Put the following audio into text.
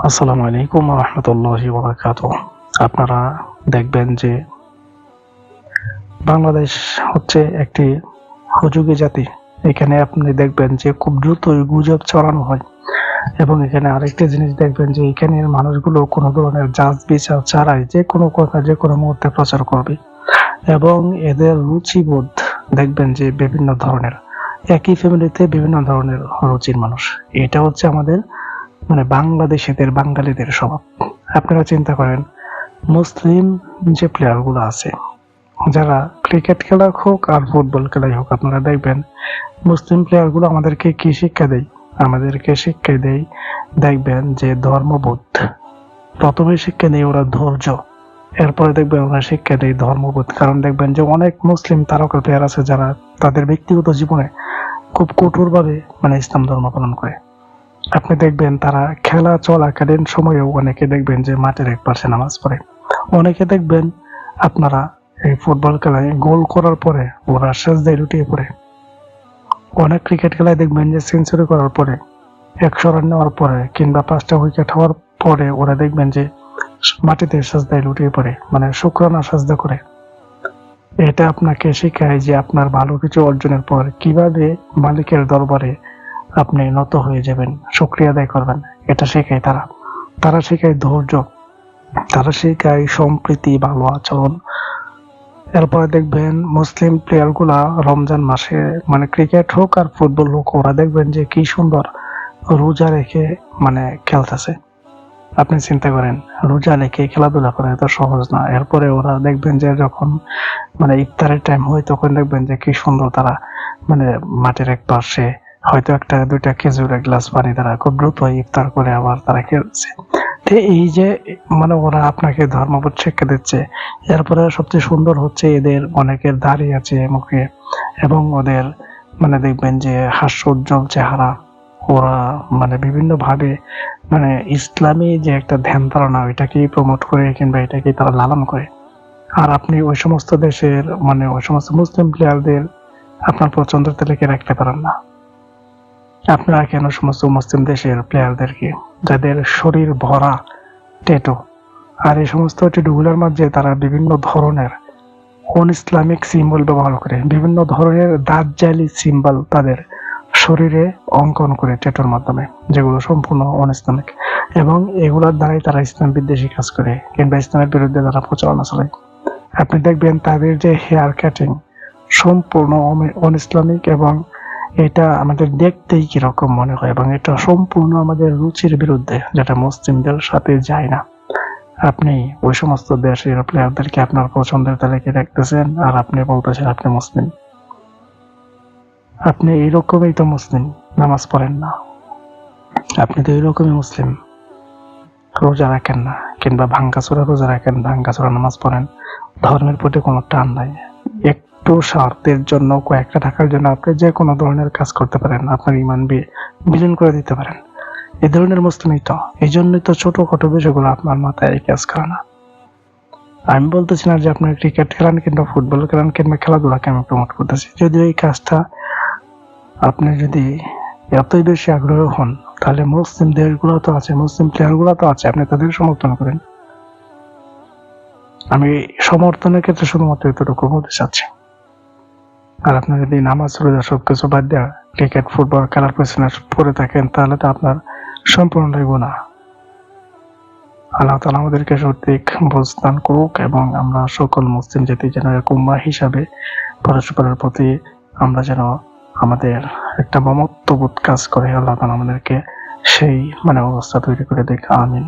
আসসালামু আলাইকুম ওয়া রাহমাতুল্লাহি ওয়া বারাকাতুহু। আপনারা দেখবেন যে বাংলাদেশ হচ্ছে একটি হুজুগে জাতি। এখানে আপনি দেখবেন যে খুব দ্রুতই গুজব ছড়ানো হয় এবং এখানে আরেকটা জিনিস দেখবেন যে এখানের মানুষগুলো কোনো ধরনের জাজ বিচার ছাড়াই যেকোনো কথা যেকোনো মুহূর্তে প্রচার করবে এবং এদের রুচিবোধ দেখবেন যে বিভিন্ন ধরনের। একই ফ্যামিলিতে বিভিন্ন ধরনের রুচির মানুষ। এটা হচ্ছে আমাদের বাংলাদেশীদের বাঙালিদের স্বভাব। আপনারা চিন্তা করেন মুসলিম যে প্লেয়ার গুলো আছে যারা ক্রিকেট খেলা হোক আর ফুটবল খেলাই হোক, আপনারা দেখবেন মুসলিম প্লেয়ার গুলো আমাদেরকে কি শিক্ষা দেয়? আমাদেরকে শিক্ষা দেয় দেখবেন যে ধর্মবোধ। প্রথমে শিক্ষা দেয় ওরা ধৈর্য, এরপরে দেখবেন ওরা শিক্ষা দেয় ধর্মবোধ। কারণ দেখবেন যে অনেক মুসলিম তারকা প্লেয়ার আছে যারা তাদের ব্যক্তিগত জীবনে খুব কঠোরভাবে ইসলাম ধর্ম পালন করে। আপনি দেখবেন তারা খেলা চলাকালীন সময়েও অনেকে দেখবেন যে মাঠের এক পাশে নামাজ পড়ে। অনেকে দেখবেন আপনারা এই ফুটবল খেলায় গোল করার পরে ওরা সেজদায় লুটিয়ে পড়ে। অনেক ক্রিকেট খেলায় দেখবেন যে সেঞ্চুরি করার পরে 100 রান নেওয়ার পরে কিংবা 5টা উইকেট হওয়ার পরে ওরা দেখবেন যে মাটিতে সেজদায় লুটিয়ে পড়ে, শুকরানা সেজদা করে। এটা আপনাকে শেখায় যে আপনার ভালো কিছু অর্জনের পর কিভাবে মালিকের দরবারে আপনি নত হয়ে যাবেন, শুকরিয়া আদায় করবেন। এটা শেখায় তারা। তারা শেখায় ধৈর্য, তারা শেখায় সম্প্রীতি, ভালো আচরণ। এরপরে দেখবেন মুসলিম প্লেয়ার গুলা রমজান মাসে ক্রিকেট হোক আর ফুটবল হোক, ওরা দেখবেন যে কি সুন্দর রোজা রেখে খেলতেছে। আপনি চিন্তা করেন রোজা রেখে খেলাধুলা করা এত সহজ না। এরপরে ওরা দেখবেন যে যখন ইফতারের টাইম হয় তখন দেখবেন যে কি সুন্দর তারা মাঠের এক পাশে হয়তো একটা দুইটা খেজুর এক গ্লাস পানি তারা খুব দ্রুত ইফতার করে আবার তারা খেলছে। তো এই যে ওরা আপনাকে ধর্মবোধ শিক্ষা দিচ্ছে। এরপরে সবচেয়ে সুন্দর হচ্ছে এদের অনেকের দাড়ি আছে মুখে এবং ওদের দেখবেন যে হাস্যোজ্জ্বল চেহারা। ওরা বিভিন্ন ভাবে ইসলামী যে একটা ধ্যান ধারণা ওইটাকেই প্রমোট করে কিংবা এটাকেই তারা লালন করে। আর আপনি ওই সমস্ত দেশের ওই সমস্ত মুসলিম প্লেয়ারদের আপনার পছন্দের তালিকায় রাখতে পারেন না। আপনারা কেন সমস্ত মুসলিম দেশের প্লেয়ারদেরকে যাদের শরীর ভরা ট্যাটু, আর এই সমস্ত ট্যাটুগুলোর মাঝে তারা বিভিন্ন ধরনের ইসলামিক সিম্বল ব্যবহার করে, বিভিন্ন ধরনের দাজ্জালি সিম্বল তাদের শরীরে অঙ্কন করে ট্যাটুর মাধ্যমে, যেগুলো সম্পূর্ণ ইসলামিক এবং এগুলোর দ্বারাই তারা ইসলাম বিদ্বেষী কাজ করে কিংবা ইসলামের বিরুদ্ধে তারা প্রচারণা চালায়। আপনি দেখবেন তাদের যে হেয়ার কাটিং সম্পূর্ণ ইসলামিক এবং এটা আমাদের দেখতেই কিরকম মনে হয় এবং এটা সম্পূর্ণ আমাদের রুচির বিরুদ্ধে, যেটা মুসলিমদের সাথে যায় না। আপনি ওই সমস্ত দেশের প্লেয়ারদেরকে আপনার পছন্দের তালিকায় রাখতেছেন আর আপনি বলতেছেন আপনি মুসলিম। আপনি এইরকমই তো মুসলিম, নামাজ পড়েন না। আপনি তো এইরকমই মুসলিম, রোজা রাখেন না কিংবা ভাঙ্গাচোরা রোজা রাখেন, ভাঙ্গাচোরা নামাজ পড়েন। ধর্মের প্রতি কোনো টান নাই। একটু স্বার্থের জন্য, কয়েকটা টাকার জন্য আপনি যে কোনো ধরনের কাজ করতে পারেন, আপনার ইমান বিলীন করে দিতে পারেন। এই ধরনের মুসলিমই তো। এই জন্যই তো ছোটখাটো বিষয়গুলো আপনার মাথায় কাজ করে না। আমি বলতেছি না যে আপনার ক্রিকেট খেলান কিংবা ফুটবল খেলান কিংবা খেলাধুলাকে আমি প্রমোট করতেছি। যদিও এই কাজটা আপনি যদি এতই বেশি আগ্রহ হন, তাহলে মুসলিম দেশগুলো তো আছে, মুসলিম প্লেয়ার গুলো তো আছে, আপনি তাদের সমর্থন করেন। আমি সমর্থনের ক্ষেত্রে শুধুমাত্র এতটুকু বলতে চাচ্ছি। আর আপনি যদি নামাজ রোজা সবকিছু বাদ দেওয়া ক্রিকেট ফুটবল খেলার পেছনে পড়ে থাকেন, তাহলে তো আপনার সম্পূর্ণটাই গুনাহ। আল্লাহ তাআলা আমাদেরকে সঠিক বুঝ দান করুক এবং আমরা সকল মুসলিম জাতি যেন এক উম্মাহ হিসাবে পরস্পরের প্রতি আমরা যেন আমাদের একটা মমত্ববোধ কাজ করে। আল্লাহ তাআলা আমাদেরকে সেই অবস্থা তৈরি করে দেখ। আমিন।